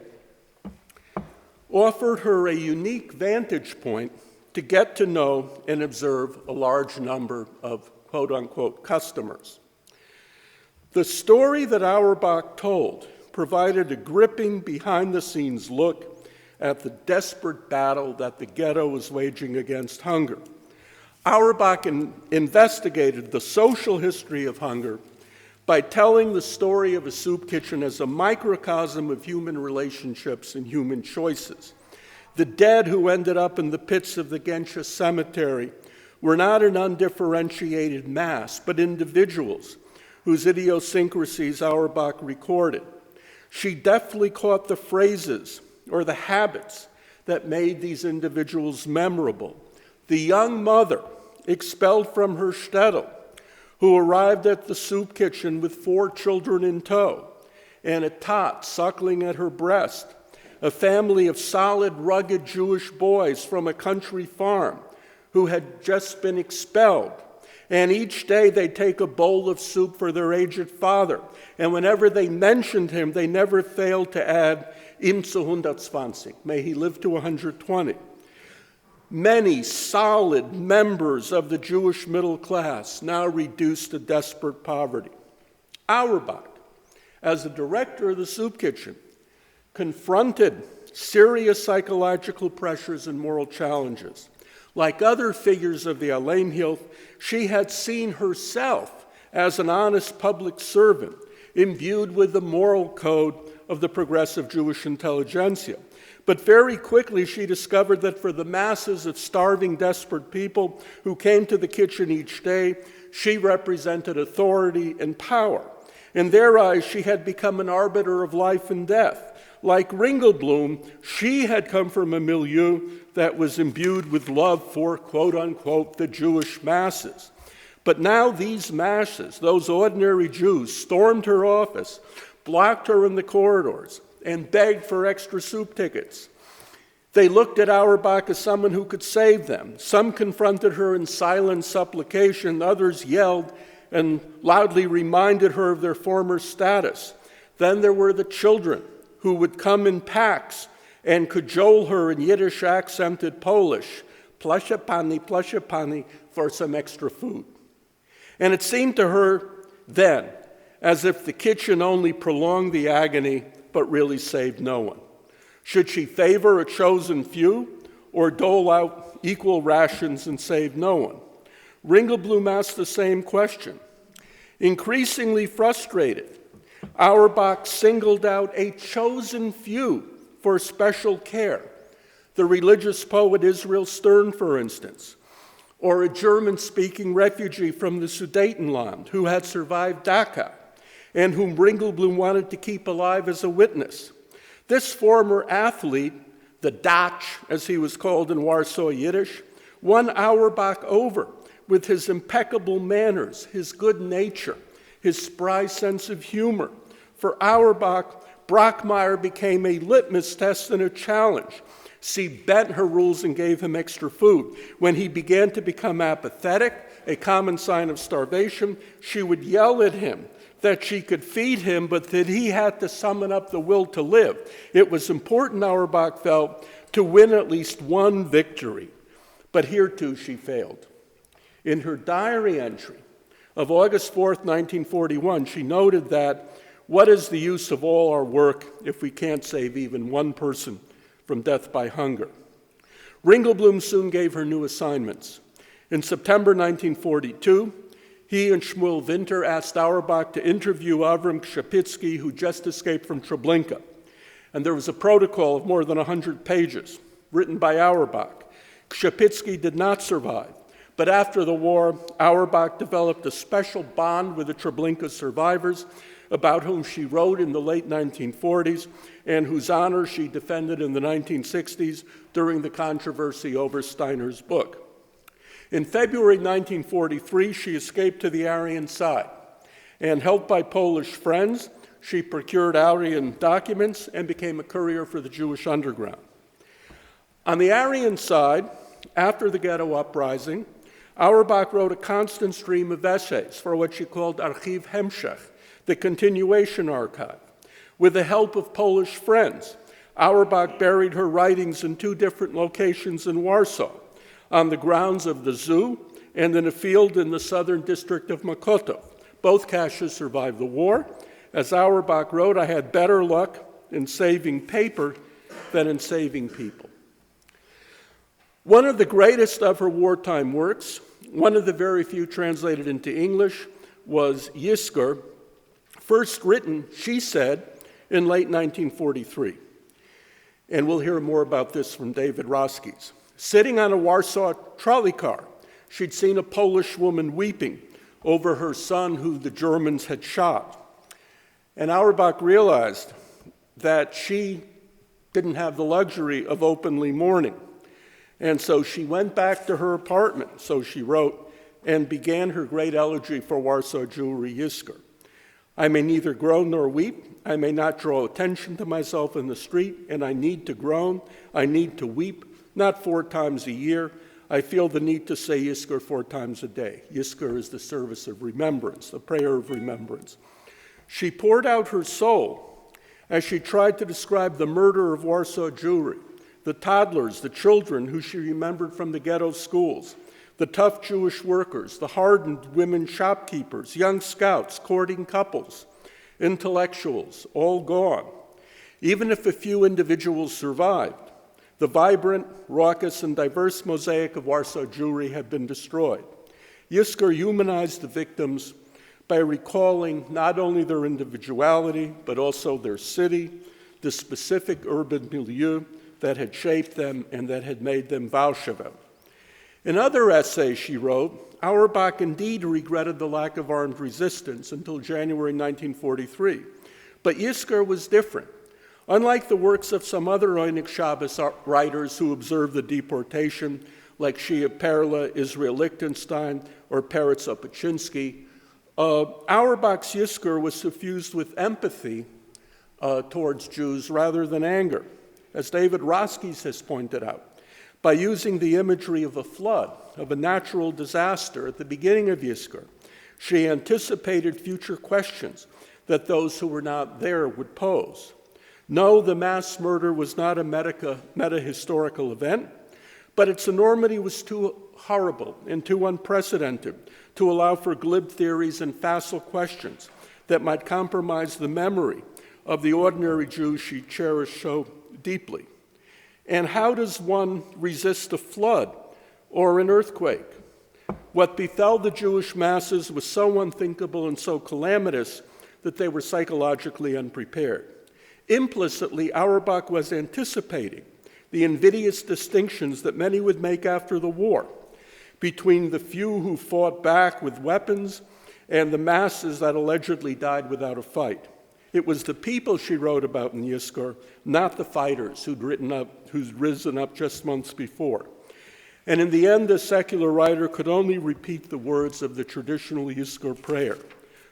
offered her a unique vantage point to get to know and observe a large number of quote-unquote customers. The story that Auerbach told provided a gripping behind-the-scenes look at the desperate battle that the ghetto was waging against hunger. Auerbach investigated the social history of hunger by telling the story of a soup kitchen as a microcosm of human relationships and human choices. The dead who ended up in the pits of the Gensha cemetery were not an undifferentiated mass, but individuals whose idiosyncrasies Auerbach recorded. She deftly caught the phrases or the habits that made these individuals memorable. The young mother expelled from her shtetl, who arrived at the soup kitchen with 4 children in tow and a tot suckling at her breast, a family of solid, rugged Jewish boys from a country farm who had just been expelled. And each day they'd take a bowl of soup for their aged father. And whenever they mentioned him, they never failed to add, ihm zu 120, may he live to 120. Many solid members of the Jewish middle class now reduced to desperate poverty. Auerbach, as the director of the soup kitchen, confronted serious psychological pressures and moral challenges. Like other figures of the Alleenhilfe, she had seen herself as an honest public servant, imbued with the moral code of the progressive Jewish intelligentsia. But very quickly she discovered that for the masses of starving, desperate people who came to the kitchen each day, she represented authority and power. In their eyes, she had become an arbiter of life and death. Like Ringelblum, she had come from a milieu that was imbued with love for, quote-unquote, the Jewish masses. But now these masses, those ordinary Jews, stormed her office, blocked her in the corridors, and begged for extra soup tickets. They looked at Auerbach as someone who could save them. Some confronted her in silent supplication, others yelled and loudly reminded her of their former status. Then there were the children who would come in packs and cajole her in Yiddish accented Polish, plasha pani, for some extra food. And it seemed to her then as if the kitchen only prolonged the agony but really saved no one. Should she favor a chosen few or dole out equal rations and save no one? Ringelblum asked the same question. Increasingly frustrated, Auerbach singled out a chosen few for special care. The religious poet Israel Stern, for instance, or a German-speaking refugee from the Sudetenland who had survived Dachau and whom Ringelblum wanted to keep alive as a witness. This former athlete, the Dach, as he was called in Warsaw Yiddish, won Auerbach over with his impeccable manners, his good nature, his spry sense of humor. For Auerbach, Brockmeyer became a litmus test and a challenge. She bent her rules and gave him extra food. When he began to become apathetic, a common sign of starvation, she would yell at him that she could feed him, but that he had to summon up the will to live. It was important, Auerbach felt, to win at least one victory. But here, too, she failed. In her diary entry of August 4th, 1941, she noted that, "What is the use of all our work if we can't save even one person from death by hunger?" Ringelblum soon gave her new assignments. In September 1942, He and Shmuel Winter asked Auerbach to interview Avram Kshepitsky, who just escaped from Treblinka. And there was a protocol of more than 100 pages written by Auerbach. Kshepitsky did not survive, but after the war, Auerbach developed a special bond with the Treblinka survivors, about whom she wrote in the late 1940s and whose honor she defended in the 1960s during the controversy over Steiner's book. In February 1943, she escaped to the Aryan side, and helped by Polish friends, she procured Aryan documents and became a courier for the Jewish underground. On the Aryan side, after the ghetto uprising, Auerbach wrote a constant stream of essays for what she called Archiv Hemshech, the continuation archive. With the help of Polish friends, Auerbach buried her writings in 2 different locations in Warsaw, on the grounds of the zoo and in a field in the southern district of Mokotów. Both caches survived the war. As Auerbach wrote, "I had better luck in saving paper than in saving people." One of the greatest of her wartime works, one of the very few translated into English, was Yizkor, first written, she said, in late 1943. And we'll hear more about this from David Roskies. Sitting on a Warsaw trolley car, she'd seen a Polish woman weeping over her son who the Germans had shot. And Auerbach realized that she didn't have the luxury of openly mourning. And so she went back to her apartment, so she wrote, and began her great elegy for Warsaw Jewry, Yizkor. "I may neither groan nor weep. I may not draw attention to myself in the street, and I need to groan. I need to weep. Not 4 times a year. I feel the need to say Yizkor 4 times a day." Yizkor is the service of remembrance, the prayer of remembrance. She poured out her soul as she tried to describe the murder of Warsaw Jewry, the toddlers, the children who she remembered from the ghetto schools, the tough Jewish workers, the hardened women shopkeepers, young scouts, courting couples, intellectuals, all gone. Even if a few individuals survived, the vibrant, raucous, and diverse mosaic of Warsaw Jewry had been destroyed. Yizkor humanized the victims by recalling not only their individuality, but also their city, the specific urban milieu that had shaped them and that had made them Valshevet. In other essays she wrote, Auerbach indeed regretted the lack of armed resistance until January 1943. But Yizkor was different. Unlike the works of some other Oyneg Shabes writers who observed the deportation, like Shia Perla, Israel Lichtenstein, or Peretz Opachinsky, Auerbach's Yizkor was suffused with empathy towards Jews rather than anger, as David Roskies has pointed out. By using the imagery of a flood, of a natural disaster at the beginning of Yizkor, she anticipated future questions that those who were not there would pose. No, the mass murder was not a meta-historical event, but its enormity was too horrible and too unprecedented to allow for glib theories and facile questions that might compromise the memory of the ordinary Jews she cherished so deeply. And how does one resist a flood or an earthquake? What befell the Jewish masses was so unthinkable and so calamitous that they were psychologically unprepared. Implicitly, Auerbach was anticipating the invidious distinctions that many would make after the war between the few who fought back with weapons and the masses that allegedly died without a fight. It was the people she wrote about in Yizkor, not the fighters who'd risen up just months before. And in the end, the secular writer could only repeat the words of the traditional Yizkor prayer.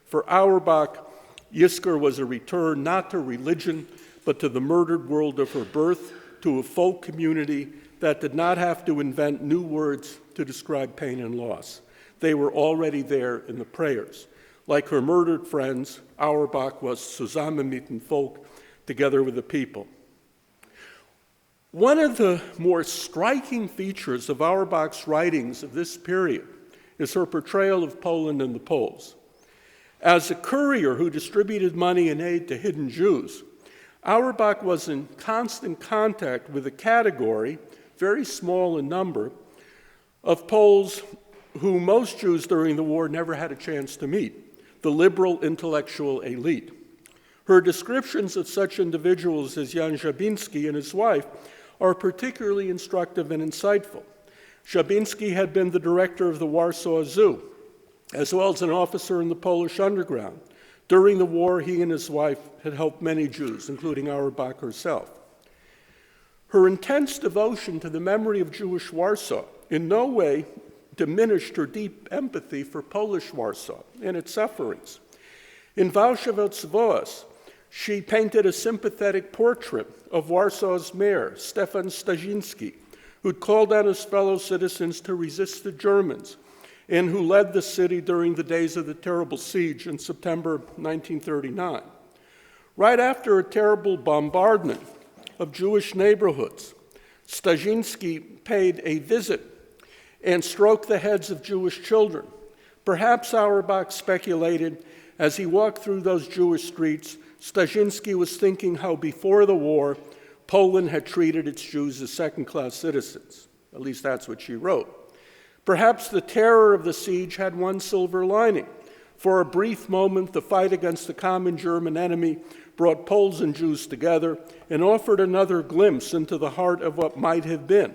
For Auerbach, Yizkor was a return not to religion, but to the murdered world of her birth, to a folk community that did not have to invent new words to describe pain and loss. They were already there in the prayers. Like her murdered friends, Auerbach was zusammen mit dem Volk, together with the people. One of the more striking features of Auerbach's writings of this period is her portrayal of Poland and the Poles. As a courier who distributed money and aid to hidden Jews, Auerbach was in constant contact with a category, very small in number, of Poles who most Jews during the war never had a chance to meet, the liberal intellectual elite. Her descriptions of such individuals as Jan Żabiński and his wife are particularly instructive and insightful. Żabiński had been the director of the Warsaw Zoo, as well as an officer in the Polish underground. During the war, he and his wife had helped many Jews, including Auerbach herself. Her intense devotion to the memory of Jewish Warsaw in no way diminished her deep empathy for Polish Warsaw and its sufferings. In Wałęsa Wołos, she painted a sympathetic portrait of Warsaw's mayor, Stefan Stasinski, who'd called on his fellow citizens to resist the Germans and who led the city during the days of the terrible siege in September 1939. Right after a terrible bombardment of Jewish neighborhoods, Stasinski paid a visit and stroked the heads of Jewish children. Perhaps Auerbach speculated as he walked through those Jewish streets, Stasinski was thinking how before the war, Poland had treated its Jews as second-class citizens. At least that's what she wrote. Perhaps the terror of the siege had one silver lining. For a brief moment, the fight against the common German enemy brought Poles and Jews together and offered another glimpse into the heart of what might have been.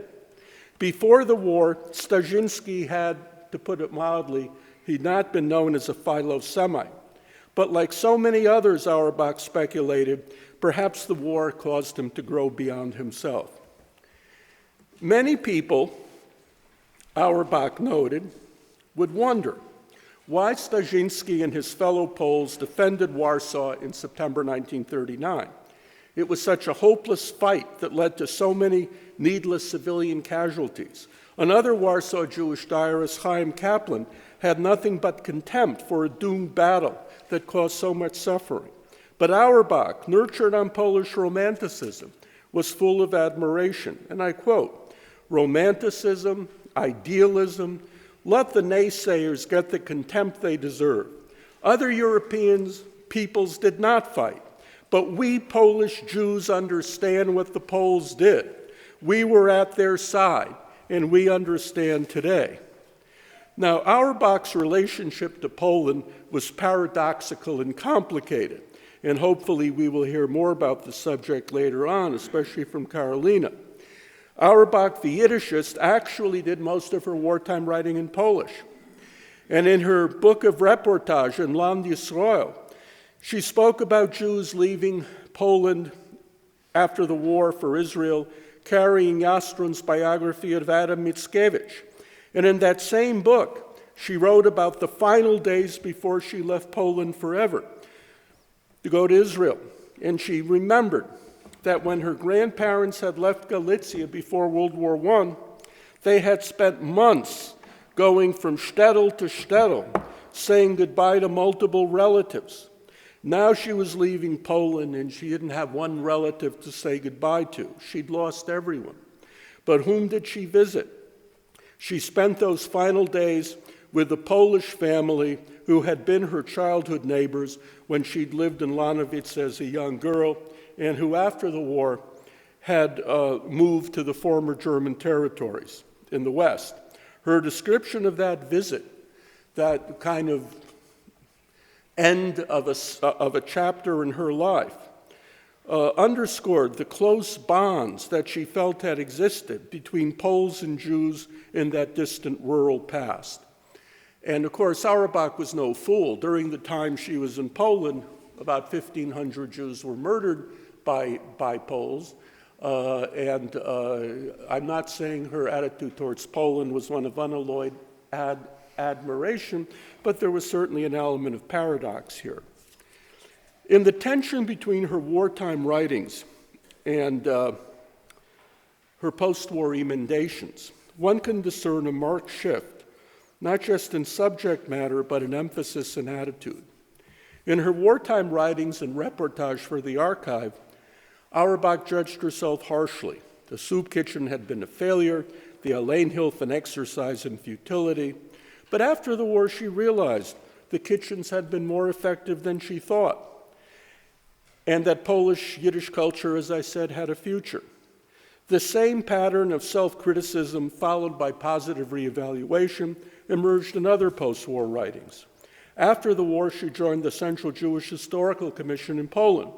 Before the war, Stasinski had, to put it mildly, he'd not been known as a philo-Semite. But like so many others, Auerbach speculated, perhaps the war caused him to grow beyond himself. Many people, Auerbach noted, would wonder why Stasinski and his fellow Poles defended Warsaw in September 1939. It was such a hopeless fight that led to so many needless civilian casualties. Another Warsaw Jewish diarist, Chaim Kaplan, had nothing but contempt for a doomed battle that caused so much suffering. But Auerbach, nurtured on Polish romanticism, was full of admiration. And I quote, "Romanticism, idealism, let the naysayers get the contempt they deserve. Other European peoples did not fight, but we Polish Jews understand what the Poles did. We were at their side, and we understand today." Now, Auerbach's relationship to Poland was paradoxical and complicated, and hopefully we will hear more about the subject later on, especially from Karolina. Auerbach, the Yiddishist, actually did most of her wartime writing in Polish. And in her book of reportage, in Land Yisrael, she spoke about Jews leaving Poland after the war for Israel, carrying Jastrun's biography of Adam Mickiewicz. And in that same book, she wrote about the final days before she left Poland forever to go to Israel. And she remembered that when her grandparents had left Galicia before World War I, they had spent months going from shtetl to shtetl, saying goodbye to multiple relatives. Now she was leaving Poland and she didn't have one relative to say goodbye to. She'd lost everyone. But whom did she visit? She spent those final days with the Polish family who had been her childhood neighbors when she'd lived in Lanowice as a young girl, and who after the war had moved to the former German territories in the West. Her description of that visit, that kind of end of a chapter in her life, underscored the close bonds that she felt had existed between Poles and Jews in that distant rural past. And of course, Auerbach was no fool. During the time she was in Poland, about 1,500 Jews were murdered by Poles. And I'm not saying her attitude towards Poland was one of unalloyed admiration, but there was certainly an element of paradox here. In the tension between her wartime writings and her post-war emendations, one can discern a marked shift, not just in subject matter, but in emphasis and attitude. In her wartime writings and reportage for the archive, Auerbach judged herself harshly. The soup kitchen had been a failure, the Alleinhilfe an exercise in futility. But after the war, she realized the kitchens had been more effective than she thought, and that Polish Yiddish culture, as I said, had a future. The same pattern of self-criticism followed by positive reevaluation emerged in other post-war writings. After the war, she joined the Central Jewish Historical Commission in Poland,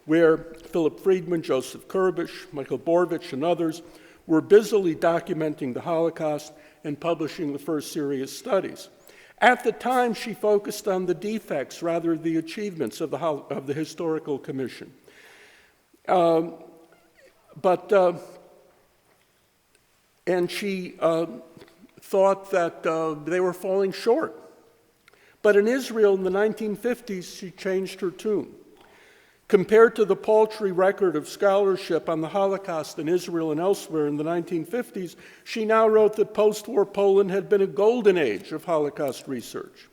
where Philip Friedman, Joseph Kurbish, Michael Borvich, and others were busily documenting the Holocaust and publishing the first serious studies. At the time, she focused on the defects rather than the achievements of the Historical Commission. And she thought that they were falling short. But in Israel in the 1950s, she changed her tune. Compared to the paltry record of scholarship on the Holocaust in Israel and elsewhere in the 1950s, she now wrote that post-war Poland had been a golden age of Holocaust research.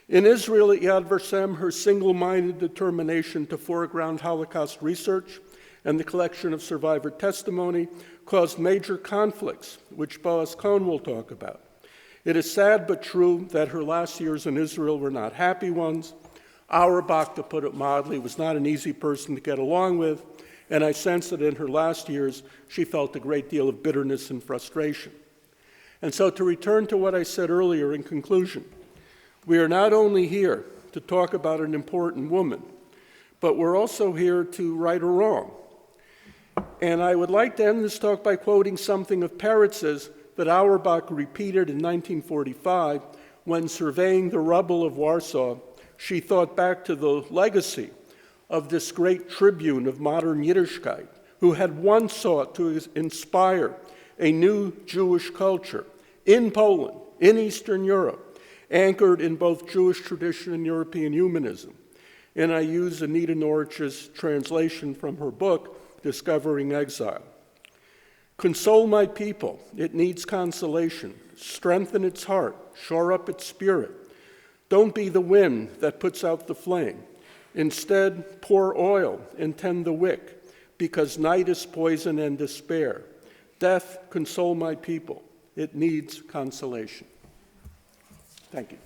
In Israel at Yad Vashem, her single-minded determination to foreground Holocaust research and the collection of survivor testimony caused major conflicts, which Boaz Cohn will talk about. It is sad but true that her last years in Israel were not happy ones. Auerbach, to put it mildly, was not an easy person to get along with, and I sense that in her last years she felt a great deal of bitterness and frustration. And so to return to what I said earlier in conclusion, we are not only here to talk about an important woman, but we're also here to right a wrong. And I would like to end this talk by quoting something of Peretz's that Auerbach repeated in 1945 when surveying the rubble of Warsaw. She thought back to the legacy of this great tribune of modern Yiddishkeit, who had once sought to inspire a new Jewish culture in Poland, in Eastern Europe, anchored in both Jewish tradition and European humanism. And I use Anita Norwich's translation from her book, Discovering Exile. Console my people, it needs consolation. Strengthen its heart, shore up its spirit. Don't be the wind that puts out the flame. Instead, pour oil and tend the wick, because night is poison and despair. Death, console my people. It needs consolation. Thank you.